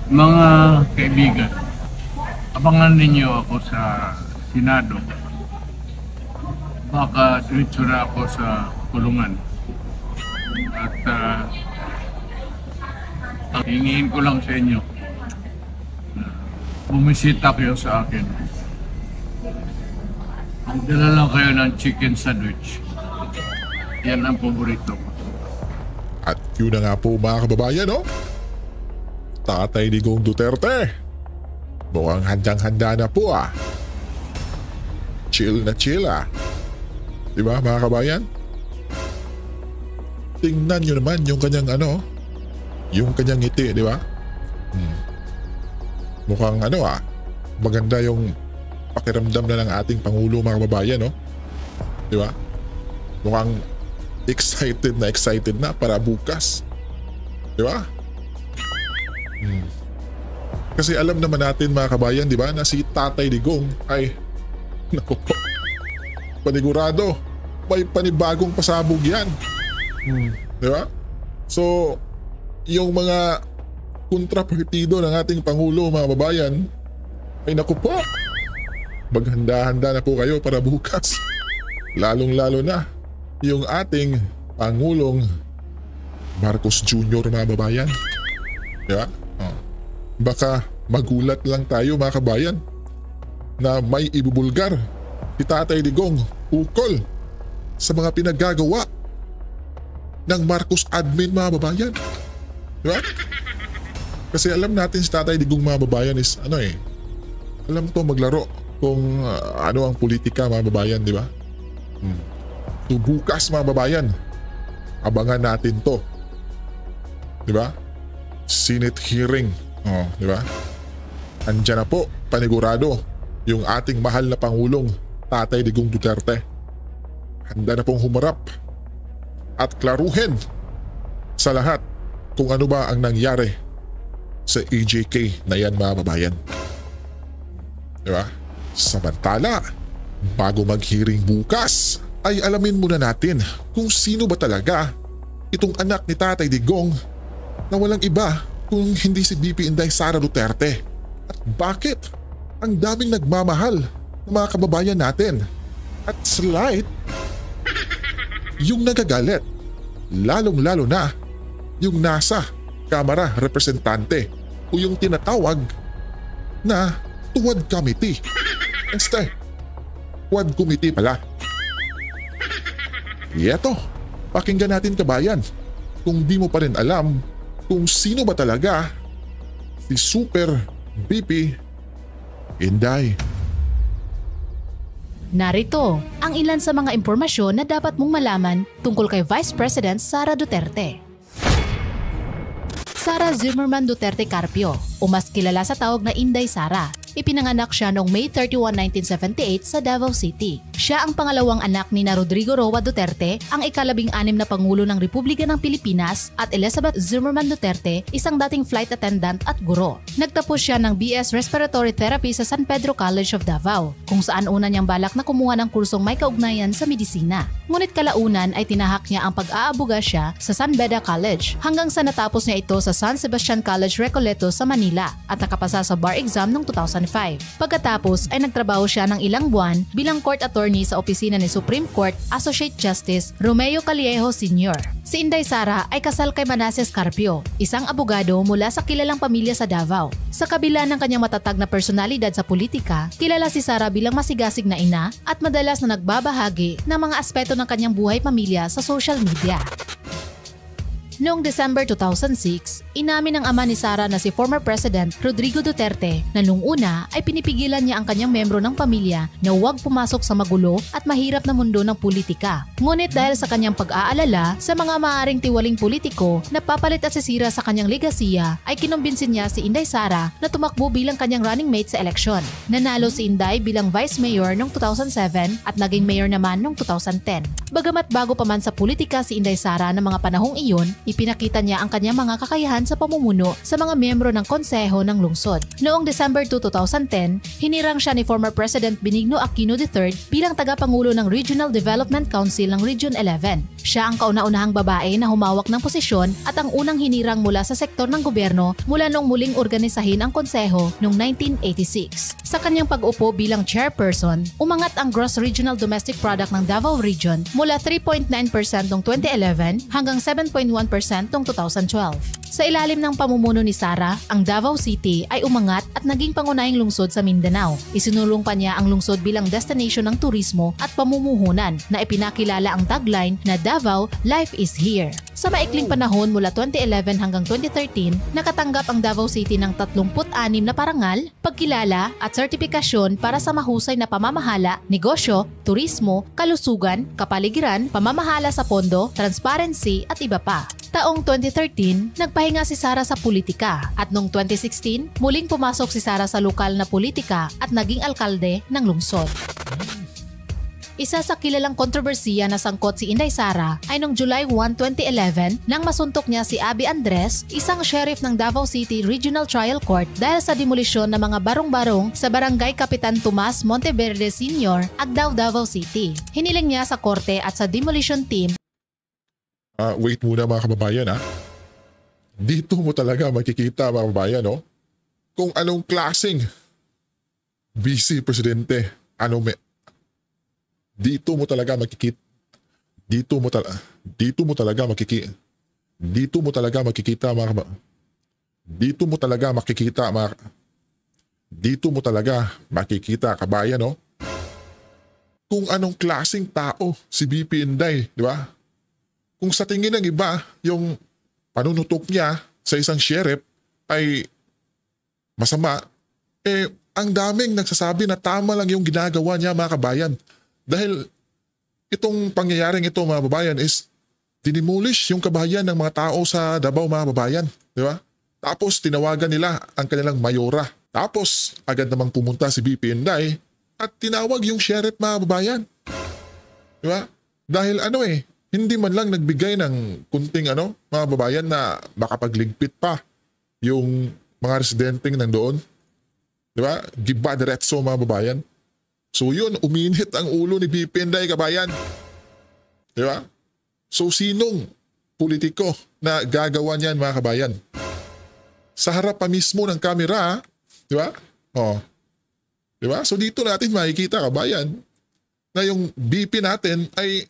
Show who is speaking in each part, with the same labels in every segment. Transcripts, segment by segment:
Speaker 1: Mga kaibigan, abangan ninyo ako sa Senado. Baka diretso na ako sa kulungan. At hingiin ko lang sa inyo na bumisita kayo sa akin. Magdala lang kayo ng chicken sandwich. Yan ang paborito ko.
Speaker 2: At yun na nga po mga kababayan, no? Tatay Digong Duterte. Mukhang handang-handa na po ah. Chill na chill ah. Diba mga kabayan? Tingnan nyo naman yung kanyang yung kanyang ngiti, di ba? Mukhang maganda yung pakiramdam na ng ating Pangulo mga kababayan, no? Di ba? Mukhang excited na para bukas. Di ba? Kasi alam naman natin mga kabayan, di ba, na si Tatay Digong ay naku po, panigurado may panibagong pasabog yan. Di ba? So, yung mga kontrapartido ng ating Pangulo mga kababayan ay naku po, maghanda-handa na po kayo para bukas. Lalong-lalo na yung ating Pangulong Marcos Jr. mga kababayan. Di ba? Baka magulat lang tayo mga kabayan na may ibubulgar si Tatay Digong ukol sa mga pinaggagawa ng Marcos admin mga kababayan. Diba? Kasi alam natin si Tatay Digong mga kababayan is alam to maglaro kung ano ang politika mga kababayan, di ba? So bukas mga kababayan, abangan natin to. Di ba? Senate hearing. Di ba? Andiyan na po, panigurado, yung ating mahal na Pangulong Tatay Digong Duterte. Handa na pong humarap at klaruhin sa lahat kung ano ba ang nangyari sa EJK na yan mga babayan. Di ba? Samantala, bago mag-hearing bukas, ay alamin muna natin kung sino ba talaga itong anak ni Tatay Digong na walang iba kung hindi si VP Inday Sara Duterte. At bakit ang daming nagmamahal ng mga kababayan natin at slight yung nagagalit, lalong-lalo na yung nasa Kamara Representante o yung tinatawag na Tuwad Committee. Tuwad Committee pala. Ieto, pakinggan natin kabayan kung di mo pa rin alam kung sino ba talaga si Super VP Inday.
Speaker 3: Narito ang ilan sa mga impormasyon na dapat mong malaman tungkol kay Vice President Sara Duterte. Sara Zimmerman Duterte Carpio, o mas kilala sa tawag na Inday Sara. Ipinanganak siya noong May 31, 1978 sa Davao City. Siya ang pangalawang anak ni Rodrigo Roa Duterte, ang ika-16 na Pangulo ng Republika ng Pilipinas, at Elizabeth Zimmerman Duterte, isang dating flight attendant at guro. Nagtapos siya ng BS Respiratory Therapy sa San Pedro College of Davao, kung saan una niyang balak na kumuha ng kursong may kaugnayan sa medisina. Ngunit kalaunan ay tinahak niya ang pag-aabuga siya sa San Beda College hanggang sa natapos niya ito sa San Sebastian College Recoleto sa Manila at nakapasa sa bar exam noong 2005. Pagkatapos ay nagtrabaho siya ng ilang buwan bilang court attorney sa opisina ni Supreme Court Associate Justice Romeo Callejo Sr. Si Inday Sara ay kasal kay Manasseh Carpio, isang abogado mula sa kilalang pamilya sa Davao. Sa kabila ng kanyang matatag na personalidad sa politika, kilala si Sara bilang masigasig na ina at madalas na nagbabahagi ng mga aspeto ng kanyang buhay pamilya sa social media. Noong December 2006, inamin ng ama ni Sara na si former President Rodrigo Duterte na nung una ay pinipigilan niya ang kanyang membro ng pamilya na huwag pumasok sa magulo at mahirap na mundo ng politika. Ngunit dahil sa kanyang pag-aalala sa mga maaaring tiwaling politiko na papalit at sisira sa kanyang legasiya, ay kinumbinsin niya si Inday Sara na tumakbo bilang kanyang running mate sa eleksyon. Nanalo si Inday bilang Vice Mayor noong 2007 at naging mayor naman noong 2010. Bagamat bago pa man sa politika si Inday Sara ng mga panahong iyon, ipinakita niya ang kanyang mga kakayahan sa pamumuno sa mga miyembro ng konseho ng lungsod. Noong December 2, 2010, hinirang siya ni former President Benigno Aquino III bilang tagapangulo ng Regional Development Council ng Region 11. Siya ang kauna-unahang babae na humawak ng posisyon at ang unang hinirang mula sa sektor ng gobyerno mula nung muling organisahin ang konseho noong 1986. Sa kanyang pag-upo bilang chairperson, umangat ang gross regional domestic product ng Davao Region mula 3.9% noong 2011 hanggang 7.1% noong 2012. Sa ilalim ng pamumuno ni Sara, ang Davao City ay umangat at naging pangunahing lungsod sa Mindanao. Isinulong pa niya ang lungsod bilang destination ng turismo at pamumuhunan na ipinakilala ang tagline na Davao, Life is Here. Sa maikling panahon mula 2011 hanggang 2013, nakatanggap ang Davao City ng 36 na parangal, pagkilala at sertipikasyon para sa mahusay na pamamahala, negosyo, turismo, kalusugan, kapaligiran, pamamahala sa pondo, transparency at iba pa. Taong 2013, nagpahinga si Sara sa politika at noong 2016, muling pumasok si Sara sa lokal na politika at naging alkalde ng lungsod. Isa sa kilalang kontrobersiya na sangkot si Inday Sara ay noong July 1, 2011 nang masuntok niya si Abby Andres, isang sheriff ng Davao City Regional Trial Court dahil sa demolisyon ng mga barong-barong sa Barangay Kapitan Tomas Monteverde Sr., Agdao, Davao City. Hiniling niya sa korte at sa demolition team.
Speaker 2: Wait muna mga kababayan ha. Dito mo talaga makikita mga kababayan no? Kung anong klaseng vice presidente, dito mo talaga makikita kabayan no? Kung anong klaseng tao si BP Inday, di ba? Kung sa tingin ng iba, yung panunutok niya sa isang sheriff ay masama, ang daming nagsasabi na tama lang yung ginagawa niya mga kabayan. Dahil itong pangyayaring ito mga kababayan is dinimolish yung kabahayan ng mga tao sa Davao mga kababayan. Di ba? Tapos tinawagan nila ang kanilang mayora. Tapos agad namang pumunta si BP Inday at tinawag yung sheriff mga kababayan. Di ba? Dahil hindi man lang nagbigay ng kunting mga babayan na makapagligpit pa yung mga residenteng nandoon. Di ba? Giba diretso mga babayan. So yun, uminit ang ulo ni BP Inday kabayan. Di ba? So sinong politiko na gagawa niyan mga kabayan? Sa harap pa mismo ng kamera, di ba? Di ba? So dito natin makikita kabayan na yung BP natin ay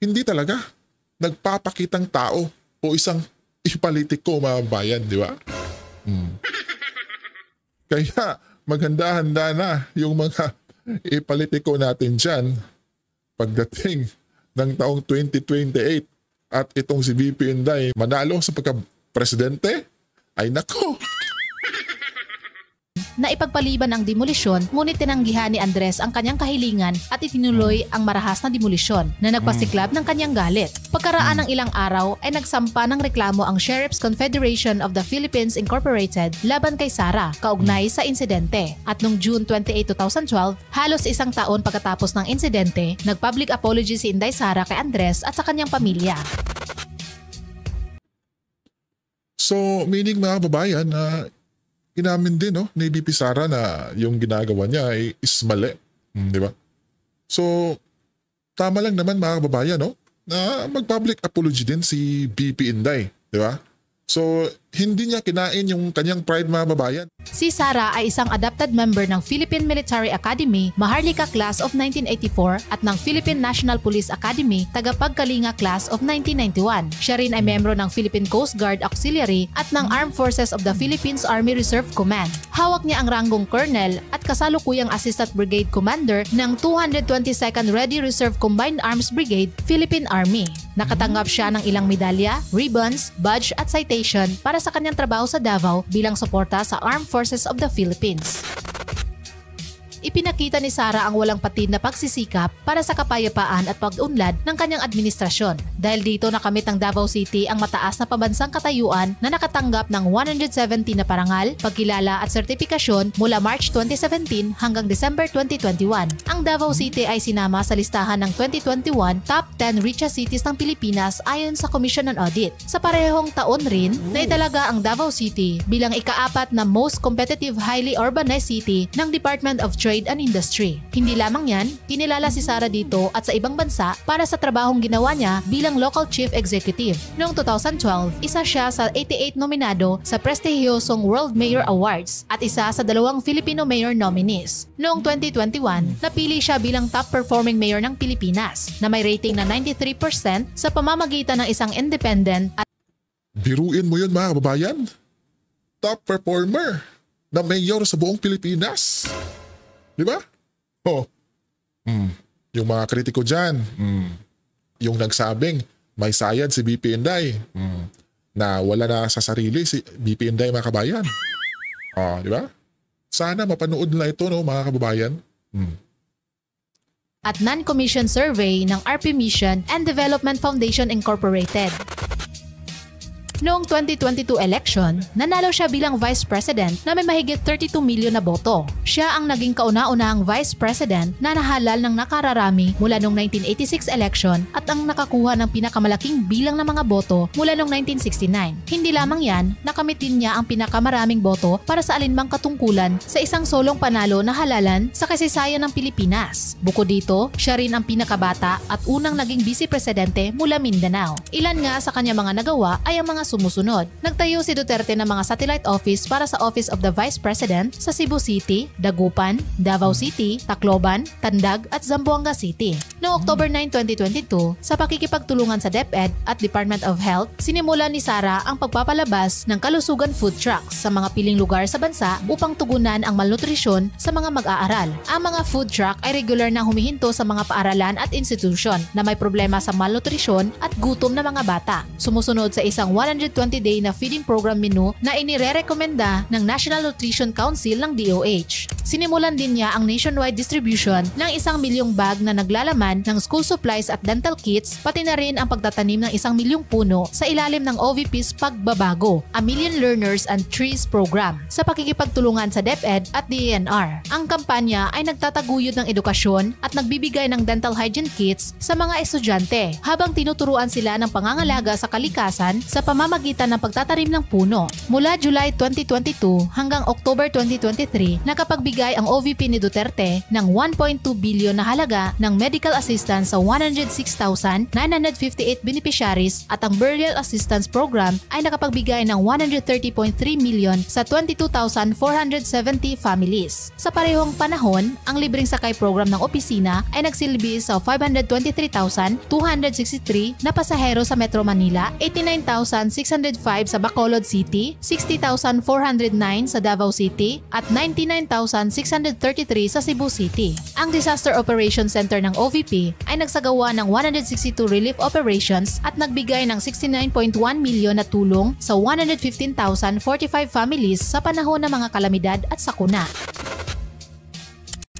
Speaker 2: hindi talaga nagpapakitang tao o isang ipolitiko mga bayan, di ba? Kaya maghanda-handa na yung mga ipolitiko natin dyan pagdating ng taong 2028 at itong si BP Inday manalo sa pagka-presidente, ay nako!
Speaker 3: Na ipagpaliban ang demolisyon, ngunit tinanggihan ni Andres ang kanyang kahilingan at itinuloy ang marahas na demolisyon na nagpasiklab ng kanyang galit. Pagkaraan ng ilang araw ay nagsampa ng reklamo ang Sheriff's Confederation of the Philippines Incorporated laban kay Sara kaugnay sa insidente. At noong June 28, 2012, halos isang taon pagkatapos ng insidente, nag-public apology si Inday Sara kay Andres at sa kanyang pamilya.
Speaker 2: So meaning mga babayan na inamin din ni BP Sara na yung ginagawa niya ay is mali. Di ba? So, tama lang naman mga kababayan na mag-public apology din si BP Inday. Di ba? So, hindi niya kinain yung kanyang pride mga babayan.
Speaker 3: Si Sara ay isang adopted member ng Philippine Military Academy, Maharlika Class of 1984 at ng Philippine National Police Academy, Tagapagkalinga Class of 1991. Siya rin ay membro ng Philippine Coast Guard Auxiliary at ng Armed Forces of the Philippines Army Reserve Command. Hawak niya ang ranggong Colonel at kasalukuyang Assistant Brigade Commander ng 222nd Ready Reserve Combined Arms Brigade, Philippine Army. Nakatanggap siya ng ilang medalya, ribbons, badge at citation para sa kanyang trabaho sa Davao bilang suporta sa Armed Forces of the Philippines. ipinakita ni Sara ang walang patid na pagsisikap para sa kapayapaan at pag-unlad ng kanyang administrasyon. Dahil dito nakamit ng Davao City ang mataas na pambansang katayuan na nakatanggap ng 170 na parangal, pagkilala at sertipikasyon mula March 2017 hanggang December 2021. Ang Davao City ay sinama sa listahan ng 2021 Top 10 Richest Cities ng Pilipinas ayon sa Commission on Audit. Sa parehong taon rin, naitalaga ang Davao City bilang ika-4 na most competitive highly urbanized city ng Department of Trade and Industry. Hindi lamang yan, kinilala si Sara dito at sa ibang bansa para sa trabahong ginawa niya bilang local chief executive. Noong 2012, isa siya sa 88 nominado sa prestihiyosong World Mayor Awards at isa sa 2 Filipino mayor nominees. Noong 2021, napili siya bilang top performing mayor ng Pilipinas na may rating na 93% sa pamamagitan ng isang independent at
Speaker 2: Biruin mo yun mga kababayan. Top performer na mayor sa buong Pilipinas. Di ba? Oh. Yung mga kritiko dyan, yung nagsabing may sayad si BP Inday, na wala na sa sarili si BP Inday mga kabayan. Oh, di ba? Sana mapanood nila ito, no, mga kababayan.
Speaker 3: at non-commission survey ng RP Mission and Development Foundation Incorporated. Noong 2022 election, nanalo siya bilang Vice President na may mahigit 32 milyon na boto. Siya ang naging kauna-unahang Vice President na nahalal ng nakararami mula noong 1986 election at ang nakakuha ng pinakamalaking bilang ng mga boto mula noong 1969. Hindi lamang yan, nakamit din niya ang pinakamaraming boto para sa alinmang katungkulan sa isang solong panalo na halalan sa kasaysayan ng Pilipinas. Bukod dito, siya rin ang pinakabata at unang naging Vice Presidente mula Mindanao. Ilan nga sa kanya mga nagawa ay ang mga sumusunod. Nagtayo si Duterte ng mga satellite office para sa Office of the Vice President sa Cebu City, Dagupan, Davao City, Tacloban, Tandag at Zamboanga City. Noong October 9, 2022, sa pakikipagtulungan sa DepEd at Department of Health, sinimulan ni Sara ang pagpapalabas ng kalusugan food trucks sa mga piling lugar sa bansa upang tugunan ang malnutrisyon sa mga mag-aaral. Ang mga food truck ay regular na humihinto sa mga paaralan at institusyon na may problema sa malnutrisyon at gutom na mga bata. Sumusunod sa isang 120-day na feeding program menu na inirerekomenda ng National Nutrition Council ng DOH. Sinimulan din niya ang nationwide distribution ng 1 milyong bag na naglalaman ng school supplies at dental kits, pati na rin ang pagtatanim ng 1 milyong puno sa ilalim ng OVP's Pagbabago, A Million Learners and Trees Program, sa pakikipagtulungan sa DepEd at DENR. Ang kampanya ay nagtataguyod ng edukasyon at nagbibigay ng dental hygiene kits sa mga estudyante habang tinuturuan sila ng pangangalaga sa kalikasan sa pamamagitan ng pagtatanim ng puno. Mula July 2022 hanggang October 2023, nakapagbigay ang OVP ni Duterte ng 1.2 bilyon na halaga ng medical assistance sa 106,958 beneficiaries at ang burial assistance program ay nakapagbigay ng 130.3 million sa 22,470 families. Sa parehong panahon, ang libreng sakay program ng opisina ay nagsilbi sa 523,263 na pasahero sa Metro Manila, 89,605 sa Bacolod City, 60,409 sa Davao City at 99,633 sa Cebu City. Ang Disaster Operations Center ng OVP ay nagsagawa ng 162 relief operations at nagbigay ng 69.1 milyon na tulong sa 115,045 families sa panahon ng mga kalamidad at sakuna.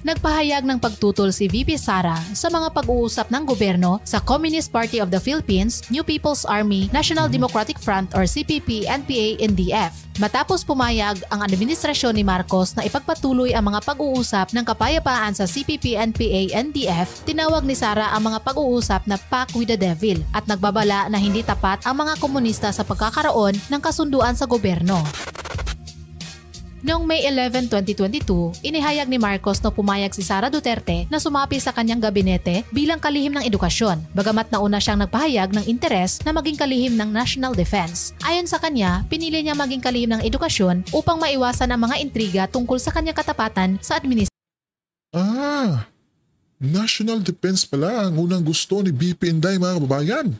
Speaker 3: Nagpahayag ng pagtutol si VP Sara sa mga pag-uusap ng gobyerno sa Communist Party of the Philippines, New People's Army, National Democratic Front or CPP, NPA, NDF. Matapos pumayag ang administrasyon ni Marcos na ipagpatuloy ang mga pag-uusap ng kapayapaan sa CPP, NPA, NDF, tinawag ni Sara ang mga pag-uusap na Pact with the Devil at nagbabala na hindi tapat ang mga komunista sa pagkakaroon ng kasunduan sa gobyerno. Noong May 11, 2022, inihayag ni Marcos na pumayag si Sara Duterte na sumapi sa kanyang gabinete bilang kalihim ng edukasyon, bagamat nauna siyang nagpahayag ng interes na maging kalihim ng national defense. Ayon sa kanya, pinili niya maging kalihim ng edukasyon upang maiwasan ang mga intriga tungkol sa kanyang katapatan sa administrasyon.
Speaker 2: National defense pala ang unang gusto ni BP Inday, mga kababayan.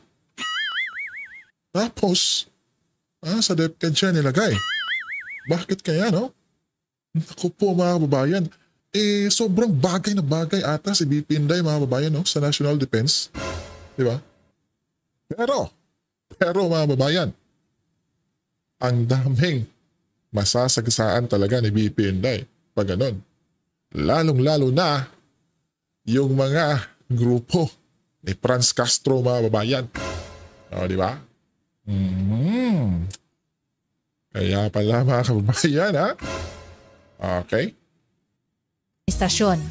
Speaker 2: Tapos, sa DepEd siya nilagay. Bakit kaya, no? Naku po, mga kababayan. Sobrang bagay na bagay ata si BP Inday, mga kababayan, no? Sa national defense. Di ba? Pero, mga kababayan, ang daming masasagasaan talaga ni BP Inday pag ganon. Lalong-lalo na yung mga grupo ni Franz Castro mga kababayan. O, di ba? Kaya pala mga kababayan ha? Okay.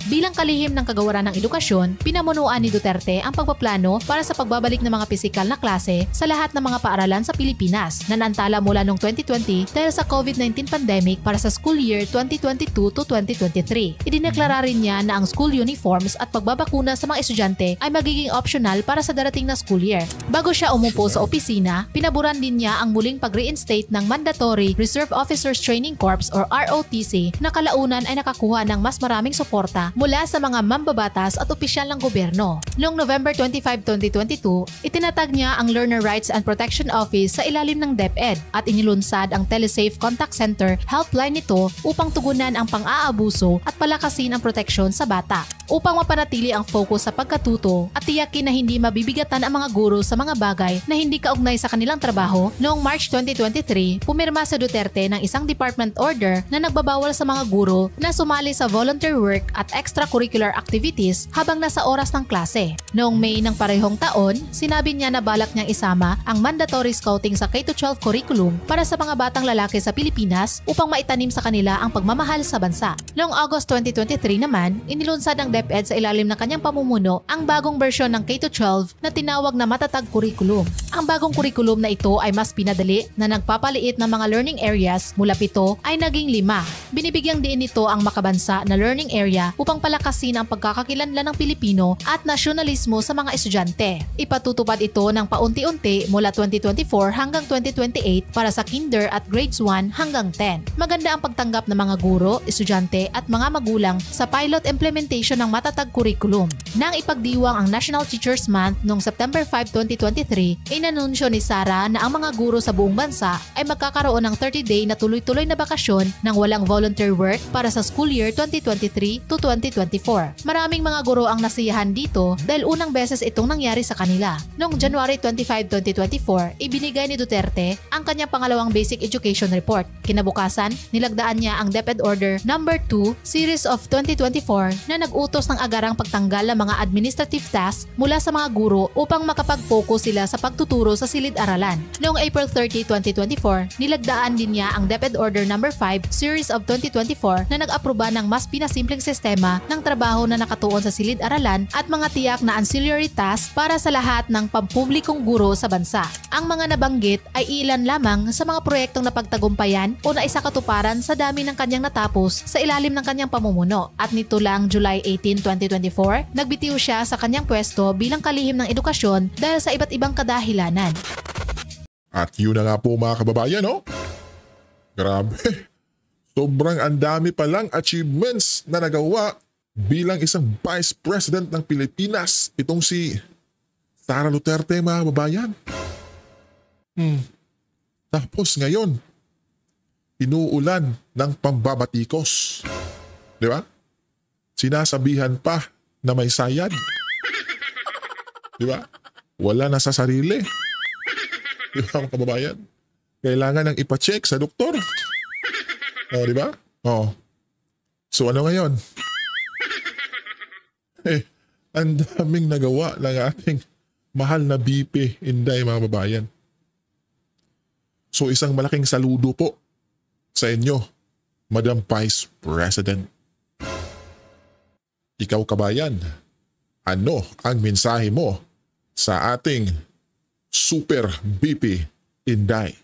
Speaker 3: Bilang kalihim ng kagawaran ng edukasyon, pinamunuan ni Duterte ang pagpaplano para sa pagbabalik ng mga pisikal na klase sa lahat ng mga paaralan sa Pilipinas na naantala mula noong 2020 dahil sa COVID-19 pandemic para sa school year 2022 to 2023. Idineklara rin niya na ang school uniforms at pagbabakuna sa mga estudyante ay magiging optional para sa darating na school year. Bago siya umupo sa opisina, pinaburan din niya ang muling pag-reinstate ng Mandatory Reserve Officers Training Corps or ROTC na kalaunan ay nakakuha ng mas maraming suporta mula sa mga mambabatas at opisyal ng gobyerno. Noong November 25, 2022, itinatag niya ang Learner Rights and Protection Office sa ilalim ng DepEd at inilunsad ang Telesafe Contact Center helpline nito upang tugunan ang pang-aabuso at palakasin ang proteksyon sa bata. Upang mapanatili ang focus sa pagkatuto at tiyakin na hindi mabibigatan ang mga guro sa mga bagay na hindi kaugnay sa kanilang trabaho, noong March 2023, pumirma sa Duterte ng isang department order na nagbabawal sa mga guro na sumali sa volunteer work at extracurricular activities habang nasa oras ng klase. Noong May ng parehong taon, sinabi niya na balak niyang isama ang mandatory scouting sa K-12 curriculum para sa mga batang lalaki sa Pilipinas upang maitanim sa kanila ang pagmamahal sa bansa. Noong August 2023 naman, inilunsad ng DepEd sa ilalim ng kanyang pamumuno ang bagong bersyon ng K-12 na tinawag na Matatag Curriculum. Ang bagong curriculum na ito ay mas pinadali na nagpapaliit ng mga learning areas mula 7 ay naging 5. Binibigyang diin nito ang makabansa na learning area upang palakasin ang pagkakakilanlan ng Pilipino at nasyonalismo sa mga estudyante. Ipatutupad ito ng paunti-unti mula 2024 hanggang 2028 para sa kinder at grades 1 hanggang 10. Maganda ang pagtanggap ng mga guro, estudyante at mga magulang sa pilot implementation ng Matatag Curriculum. Nang ipagdiwang ang National Teachers Month noong September 5, 2023, inanunsyo ni Sara na ang mga guro sa buong bansa ay magkakaroon ng 30-day na tuloy-tuloy na bakasyon ng walang volunteer work para sa school year 2023 to 2024. Maraming mga guro ang nasiyahan dito dahil unang beses itong nangyari sa kanila. Noong January 25, 2024, ibinigay ni Duterte ang kanyang pangalawang Basic Education Report. Kinabukasan, nilagdaan niya ang DepEd Order No. 2 Series of 2024 na nag-utos ng agarang pagtanggal ng mga administrative tasks mula sa mga guro upang makapag-focus sila sa pagtuturo sa silid-aralan. Noong April 30, 2024, nilagdaan din niya ang DepEd Order No. 5 Series of 2024 na nag-aproba ng mas pinasimpleng sistema ng trabaho na nakatuon sa silid-aralan at mga tiyak na ancillary tasks para sa lahat ng pampublikong guro sa bansa. Ang mga nabanggit ay ilan lamang sa mga proyektong napagtagumpayan o naisakatuparan sa dami ng kanyang natapos sa ilalim ng kanyang pamumuno. At nito lang July 18, 2024, nagbitiw siya sa kanyang pwesto bilang kalihim ng edukasyon dahil sa iba't ibang kadahilanan.
Speaker 2: At yun na nga po mga kababayan, no? Grabe. Sobrang andami palang achievements na nagawa bilang isang Vice President ng Pilipinas. Itong si Sara Duterte mga kababayan. Tapos ngayon, inuulan ng pambabatikos. Di ba? Sinasabihan pa na may sayad. Di ba? Wala na sa sarili. Di ba mga kababayan? Kailangan ng ipacheck sa doktor. O, di ba? O. So ano ngayon? Ang daming nagawa ng ating mahal na BP Inday mga kababayan. So isang malaking saludo po sa inyo, Madam Vice President. Ikaw kabayan, ano ang mensahe mo sa ating Super BP Inday?